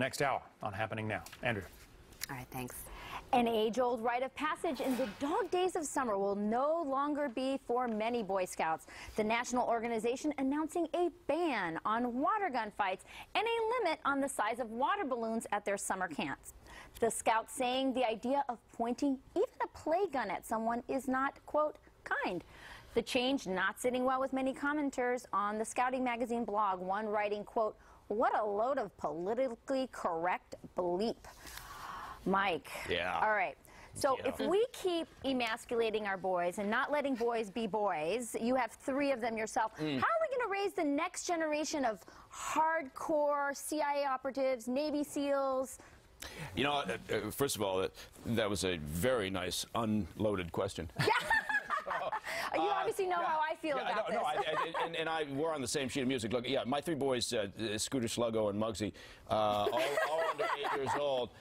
next hour on Happening Now. Andrew. All right, thanks. An age-old rite of passage in the dog days of summer will no longer be for many Boy Scouts. The national organization announcing a ban on water gun fights and a limit on the size of water balloons at their summer camps. The Scouts saying the idea of pointing even a play gun at someone is not, quote, kind. The change not sitting well with many commenters on the Scouting Magazine blog, one writing, quote, what a load of politically correct bleep. Mike. Yeah. All right. So if we keep emasculating our boys and not letting boys be boys, you have 3 of them yourself, how are we going to raise the next generation of hardcore CIA operatives, Navy SEALs? You know, first of all, that was a very nice unloaded question. You obviously know how I feel about this. We're on the same sheet of music. Look, yeah, my 3 boys, Scooter, Sluggo, and Muggsy, all under 8 years old.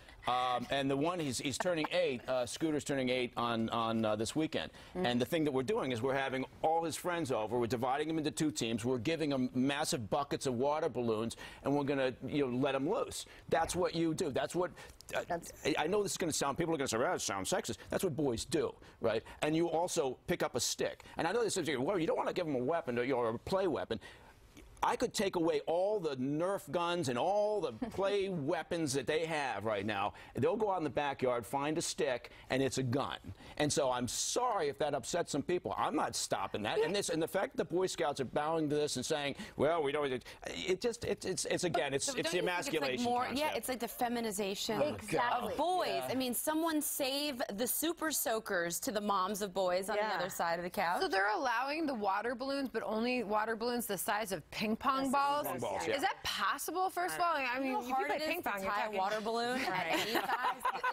And the one, he's turning 8, Scooter's turning 8 on this weekend. And the thing that we're doing is we're having all his friends over. We're dividing them into 2 teams. We're giving them massive buckets of water balloons, and we're going to let them loose. That's what you do. That's what, I know this is going to sound, people are going to say, well, that sounds sexist. That's what boys do, right? And you also pick up a stick. And I know this is, well, you don't want to give them a weapon or a play weapon. I could take away all the Nerf guns and all the play weapons that they have right now. They'll go out in the backyard, find a stick, and it's a gun. And so I'm sorry if that upsets some people. I'm not stopping that. And the fact that the Boy Scouts are bowing to this and saying, well, we don't, it's again, it's the emasculation concept. Yeah, it's like the feminization of boys. Yeah. I mean, someone save the super soakers to the moms of boys on the other side of the couch. So they're allowing the water balloons, but only water balloons the size of ping pong balls. Yeah. Is that possible? First of all, I mean, if you play ping pong, to tie a water balloon at any size.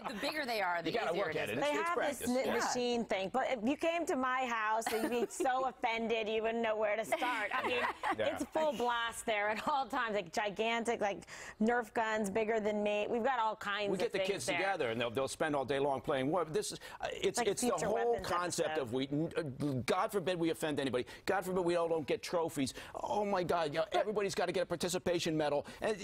The bigger they are, the easier it is. They have this machine thing, but if you came to my house, you'd be so offended you wouldn't know where to start. I mean, it's full blast there at all times, like gigantic, like Nerf guns, bigger than me. We've got all kinds of things. We get the kids together, and they'll spend all day long playing war. This is it's the whole concept of God forbid we offend anybody. God forbid we all don't get trophies. Oh my God. Everybody's got to get a participation medal, and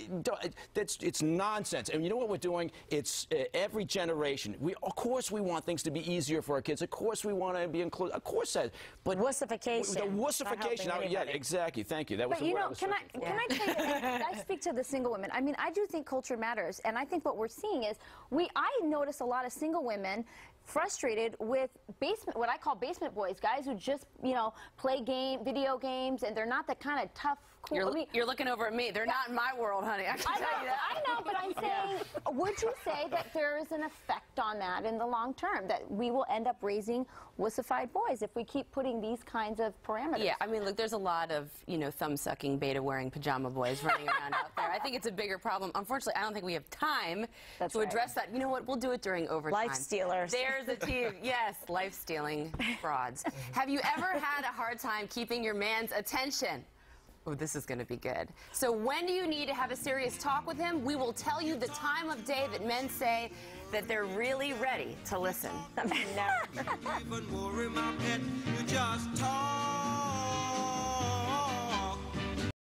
it's nonsense. And you know what we're doing? It's every generation. Of course, we want things to be easier for our kids. Of course, we want to be included. Of course, that. But wussification. The wussification. Yeah, exactly. Thank you. That was the word I was searching for. Can I tell you? I speak to the single women. I mean, I do think culture matters, and I think what we're seeing is I notice a lot of single women frustrated with what I call basement boys, guys who just, play video games, and they're not the kind of tough, cool. You're looking over at me. They're not in my world, honey. I can tell you that. I know, but I'm saying, would you say that there is an effect on that in the long term, that we will end up raising wussified boys if we keep putting these kinds of parameters? Yeah, I mean, look, there's a lot of, thumb-sucking, beta-wearing pajama boys running around out there. I think it's a bigger problem. Unfortunately, I don't think we have time to address that. You know what? We'll do it during overtime. Life stealers. There's a team. Yes, life-stealing frauds. Have you ever had a hard time keeping your man's attention? Oh, this is going to be good. So when do you need to have a serious talk with him? We will tell you the time of day that men say that they're really ready to listen. No.